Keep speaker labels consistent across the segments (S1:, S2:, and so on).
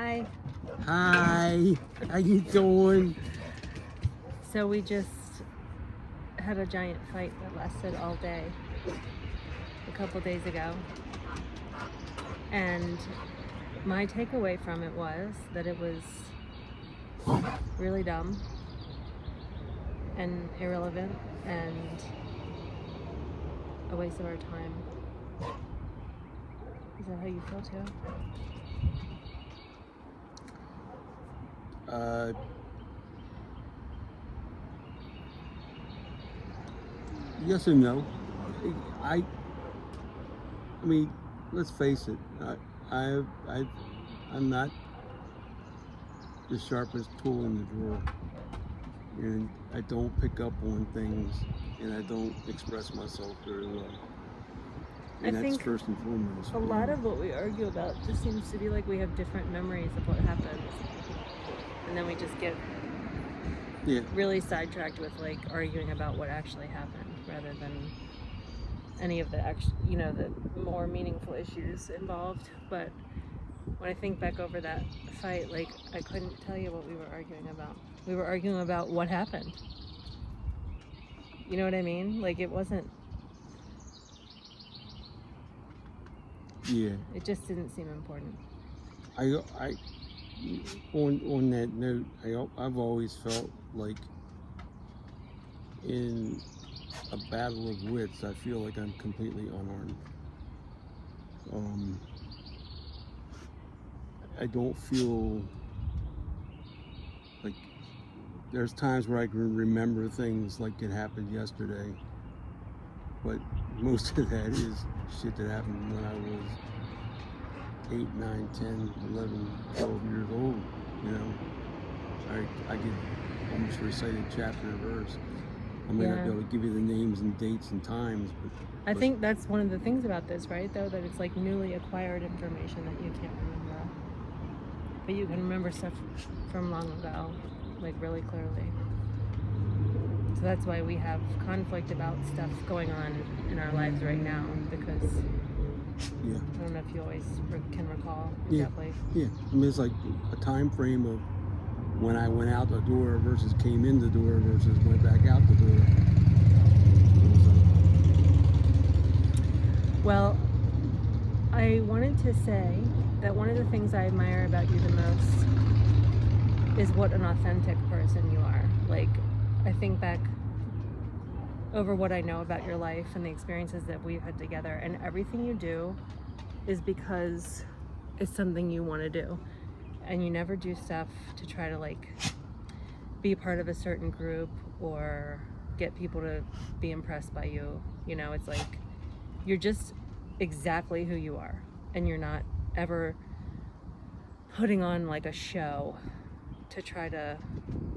S1: Hi.
S2: Hi, how you doing?
S1: So we just had a giant fight that lasted all day a couple days ago. And my takeaway from it was that it was really dumb and irrelevant and a waste of our time. Is that how you feel too?
S2: Yes and no. I mean, let's face it. I'm not the sharpest tool in the drawer, and I don't pick up on things, and I don't express myself very well. And
S1: I
S2: that's
S1: think
S2: first and foremost.
S1: a lot of what we argue about just seems to be like we have different memories of what happens, and then we just get really sidetracked with like arguing about what actually happened rather than any of the the more meaningful issues involved. But when I think back over that fight, like I couldn't tell you what we were arguing about. We were arguing about what happened. You know what I mean? Like it wasn't.
S2: Yeah.
S1: It just didn't seem important.
S2: On that note, I've always felt like in a battle of wits, I feel like I'm completely unarmed. I don't feel like there's times where I can remember things like it happened yesterday, but most of that is shit that happened when I was 8, 9, 10, 11, 12 years old. You know, I could almost recite a chapter and verse. I may not be able to give you the names and dates and times, but
S1: I think that's one of the things about this, right? Though, that it's like newly acquired information that you can't remember, but you can remember stuff from long ago, like really clearly. So that's why we have conflict about stuff going on in our lives right now, because I don't know if you always can recall exactly.
S2: Yeah. I mean, it's like a time frame of when I went out the door versus came in the door versus went back out the door.
S1: Well, I wanted to say that one of the things I admire about you the most is what an authentic person you are. Like, I think back over what I know about your life and the experiences that we've had together, and everything you do is because it's something you want to do. And you never do stuff to try to like be part of a certain group or get people to be impressed by you. You know, it's like you're just exactly who you are, and you're not ever putting on like a show to try to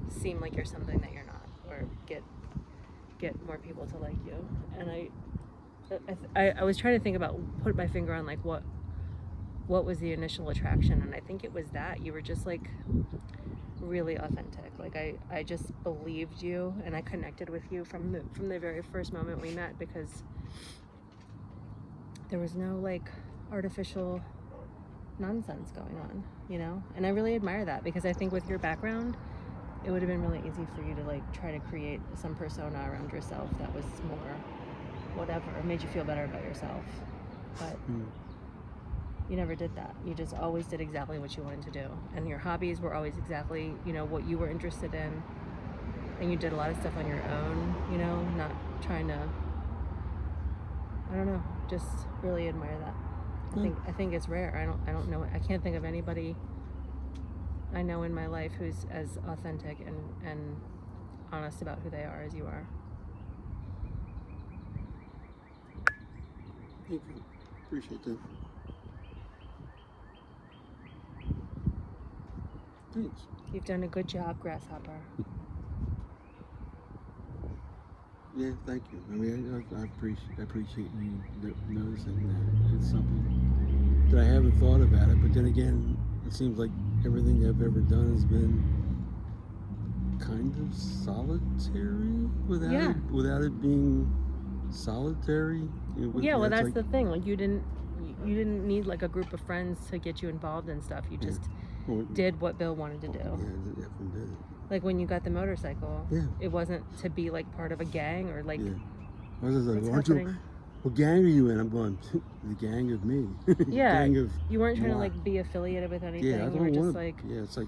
S1: seem like you're something that you're not, or get more people to like you. And I was trying to think about, put my finger on like what was the initial attraction, and I think it was that you were just like really authentic. Like I just believed you, and I connected with you from the very first moment we met, because there was no like artificial nonsense going on, you know? And I really admire that, because I think with your background, it would have been really easy for you to like try to create some persona around yourself that was more whatever, or made you feel better about yourself. But you never did that. You just always did exactly what you wanted to do, and your hobbies were always exactly, you know, what you were interested in, and you did a lot of stuff on your own, you know, not trying to, I don't know, just really admire that. I think it's rare. I don't know, I can't think of anybody I know in my life who's as authentic and honest about who they are as you are.
S2: Thank you. Appreciate that. Thanks.
S1: You've done a good job, Grasshopper.
S2: Yeah, thank you. I mean, I appreciate you noticing that. It's something that I haven't thought about it, but then again, it seems like everything I've ever done has been kind of solitary without it being solitary.
S1: Well, that's the thing. Like you didn't need like a group of friends to get you involved in stuff. You just
S2: Well,
S1: did what Bill wanted to
S2: yeah,
S1: do.
S2: definitely did it.
S1: Like when you got the motorcycle,
S2: Yeah.
S1: it wasn't to be like part of a gang or like
S2: Yeah. I was just like,
S1: what's
S2: aren't you?
S1: happening.
S2: What gang are you in? I'm going, the gang of me.
S1: Yeah,
S2: Gang of
S1: you weren't trying to
S2: moi.
S1: like be affiliated with anything.
S2: Yeah, I
S1: You
S2: don't
S1: were just
S2: want
S1: like,
S2: to. Yeah, it's like,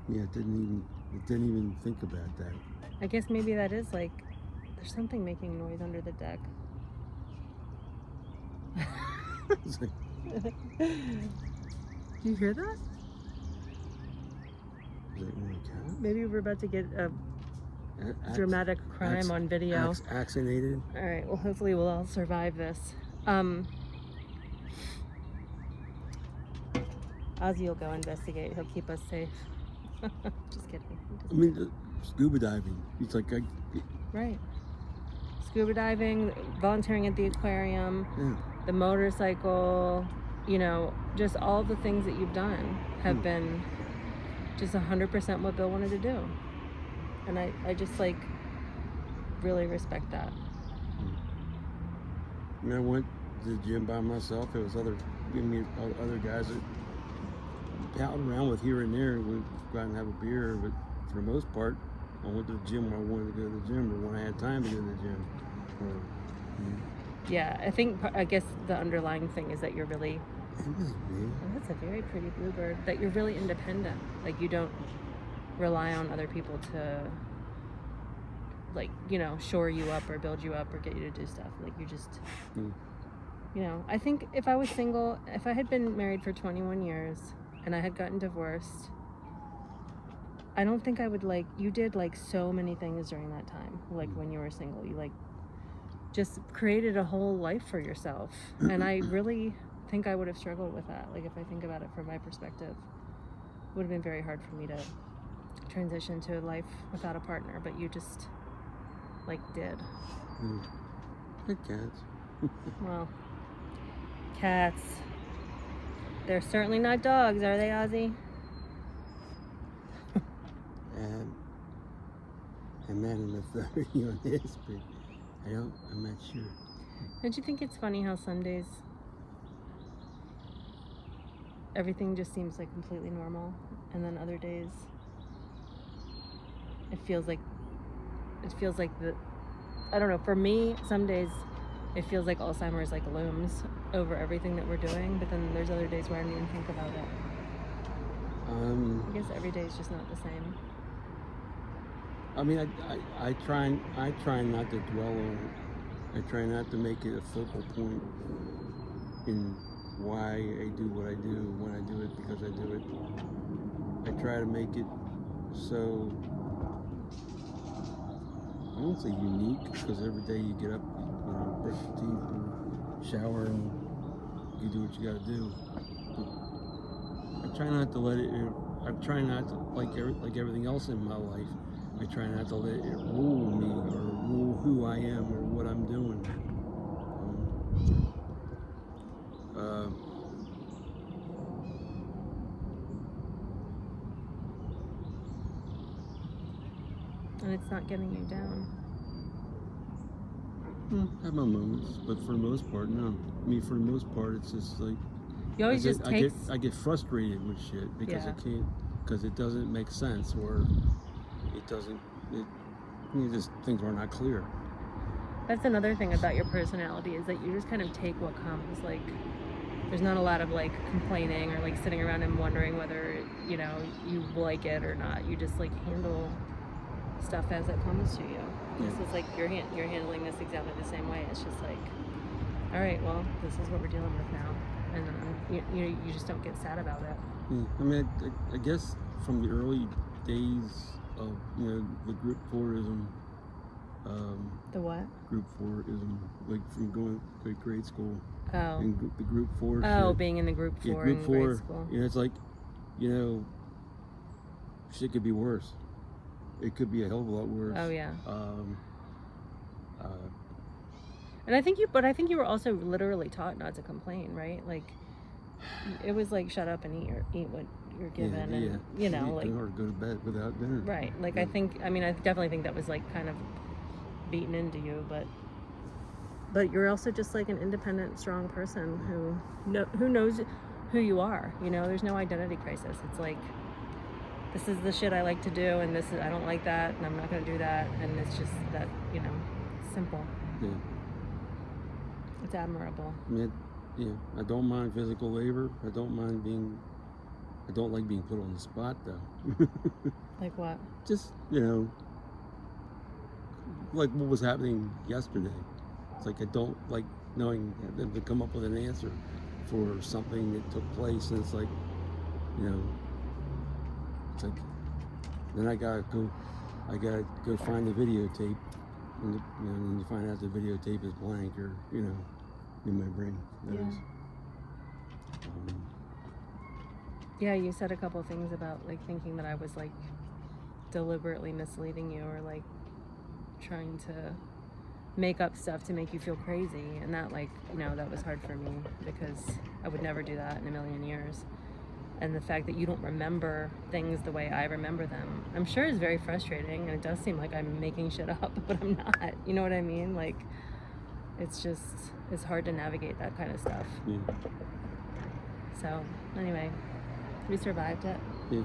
S2: yeah, it didn't even think about that.
S1: I guess maybe that is like, there's something making noise under the deck.
S2: It's like,
S1: Do you hear that?
S2: is it only a cat?
S1: Maybe we're about to get a
S2: Dramatic
S1: dramatic crime on video.
S2: Accented.
S1: All right, well, hopefully we'll all survive this. Ozzy will go investigate. He'll keep us safe. Just kidding.
S2: I mean, scuba diving. It's like,
S1: Right. Scuba diving, volunteering at the aquarium,
S2: yeah.
S1: the motorcycle, you know, just all the things that you've done have been just 100% what Bill wanted to do. And I just like really respect that.
S2: I mean, I went to the gym by myself. There was other guys that palling around with here and there. We'd go out and have a beer, but for the most part, I went to the gym when I wanted to go to the gym or when I had time to go to the gym.
S1: Yeah, I guess the underlying thing is that you're really, oh, that's a very pretty bluebird, that you're really independent. Like you don't rely on other people to like, you know, shore you up or build you up or get you to do stuff. Like you just, you know, I think if I was single, if I had been married for 21 years and I had gotten divorced, I don't think I would like, you did like so many things during that time. Like when you were single, you like just created a whole life for yourself. And I really think I would have struggled with that. Like if I think about it from my perspective, it would have been very hard for me to transition to a life without a partner, but you just like did.
S2: Good cats.
S1: Well, cats. They're certainly not dogs, are they, Ozzy?
S2: I'm not an authority on this, but I'm not sure.
S1: Don't you think it's funny how some days everything just seems like completely normal, and then other days it feels like the, I don't know, for me, some days it feels like Alzheimer's like looms over everything that we're doing, but then there's other days where I don't even think about it. I guess every day is just not the same.
S2: I mean, I try not to dwell on it. I try not to make it a focal point in why I do what I do when I do it, because I do it. I try to make it so, I won't say unique, because every day you get up, you know, brush your teeth and shower and you do what you got to do. But I try not to let it. I try not to, like everything else in my life, I try not to let it rule me or rule who I am or what I'm doing.
S1: And it's not getting you down.
S2: I have my moments, but for the most part, no. I mean, for the most part, it's just like
S1: You always just take.
S2: I get frustrated with shit because
S1: Yeah.
S2: I can't, because it doesn't make sense, or it doesn't. Just things are not clear.
S1: That's another thing about your personality, is that you just kind of take what comes. Like, there's not a lot of like complaining or like sitting around and wondering whether, you know, you like it or not. You just like handle stuff as it comes to you. This is like you're handling this exactly the same way. It's just like, all right, well, this is what we're dealing with now, and then you just don't get sad about it.
S2: I mean, I guess from the early days of, you know, the group fourism.
S1: The what?
S2: Group fourism, like from going to grade school.
S1: Oh.
S2: And the group four.
S1: Oh,
S2: shit.
S1: being in the group four in grade school.
S2: You know, it's like, you know, shit could be worse. It could be a hell of a lot worse.
S1: Oh yeah.
S2: And
S1: I think you were also literally taught not to complain, right? Like, it was like shut up and eat what you're given, and you know, like,
S2: or go to bed without dinner.
S1: Right. Like, I definitely think that was like kind of beaten into you, but you're also just like an independent, strong person who knows who you are. You know, there's no identity crisis. It's like, this is the shit I like to do, and this is, I don't like that, and I'm not going to do that, and it's just that, you know, simple.
S2: Yeah.
S1: It's admirable.
S2: I mean, yeah, I don't mind physical labor. I don't like being put on the spot, though.
S1: Like what?
S2: Just, you know, like what was happening yesterday. It's like I don't like knowing them to come up with an answer for something that took place, and it's like, you know, it's like, then I gotta go find the videotape, and and you find out the videotape is blank, or you know, in my brain.
S1: Yeah. Yeah, you said a couple things about like thinking that I was like deliberately misleading you, or like trying to make up stuff to make you feel crazy, and that, like, you know, that was hard for me because I would never do that in a million years. And the fact that you don't remember things the way I remember them, I'm sure is very frustrating, and it does seem like I'm making shit up, but I'm not. You know what I mean? Like, it's hard to navigate that kind of stuff.
S2: Yeah.
S1: So anyway, we survived it.
S2: Yeah.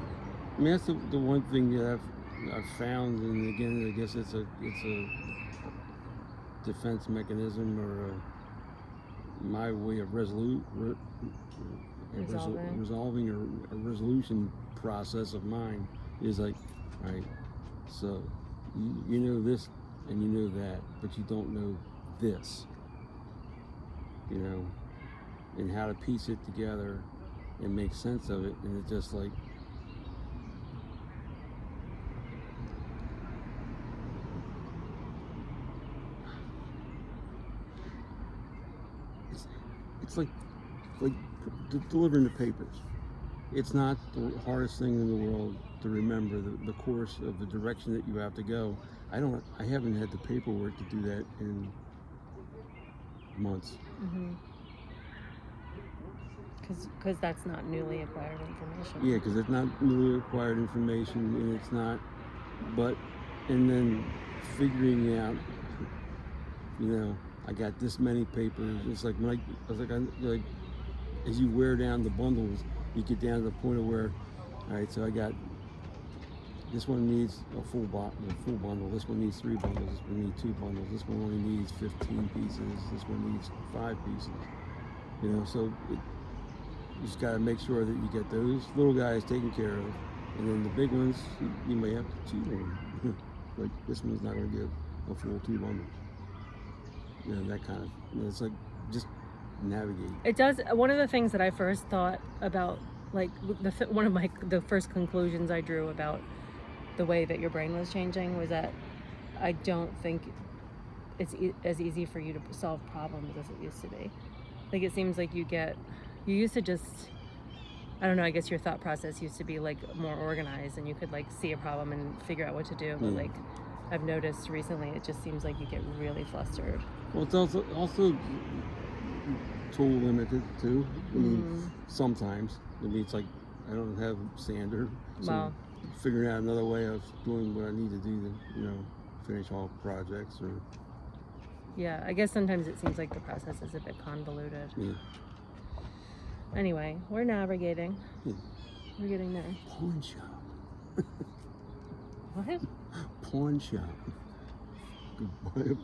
S2: I mean, that's the one thing that I've found, and again, I guess it's a defense mechanism, or my way of resolving a resolution process of mine is like, all right, so you know this and you know that, but you don't know this, you know, and how to piece it together and make sense of it. And it's just like, it's like delivering the papers. It's not the hardest thing in the world to remember the course of the direction that you have to go. I haven't had the paperwork to do that in months.
S1: Because that's not newly acquired information.
S2: Yeah, because it's not newly acquired information, and it's not. And then figuring out, you know, I got this many papers. It's like like as you wear down the bundles, you get down to the point of where, all right, so I got this one needs a full bundle. This one needs 3 bundles. This one needs 2 bundles. This one only needs 15 pieces. This one needs 5 pieces. You know, so you just got to make sure that you get those little guys taken care of, and then the big ones you may have to cheat on. Like this one's not going to get a full 2 bundles. You know, that kind of. You know, it's like just navigate.
S1: It does. One of the things that I first thought about, like one of the first conclusions I drew about the way that your brain was changing was that I don't think it's as easy for you to solve problems as it used to be. Like, it seems like you used to just, I don't know, I guess your thought process used to be like more organized, and you could like see a problem and figure out what to do. But like, I've noticed recently, it just seems like you get really flustered.
S2: Well, it's also tool limited too. I mean, sometimes. I mean, it's like I don't have a sander, so figuring out another way of doing what I need to do to, you know, finish all projects. Or
S1: yeah, I guess sometimes it seems like the process is a bit convoluted.
S2: Yeah.
S1: Anyway, we're navigating.
S2: Yeah.
S1: We're getting there.
S2: Pawn shop.
S1: What?
S2: Pawn shop. Goodbye.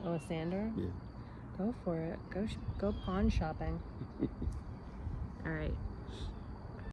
S1: Oh, a sander?
S2: Yeah.
S1: Go for it. Go pawn shopping.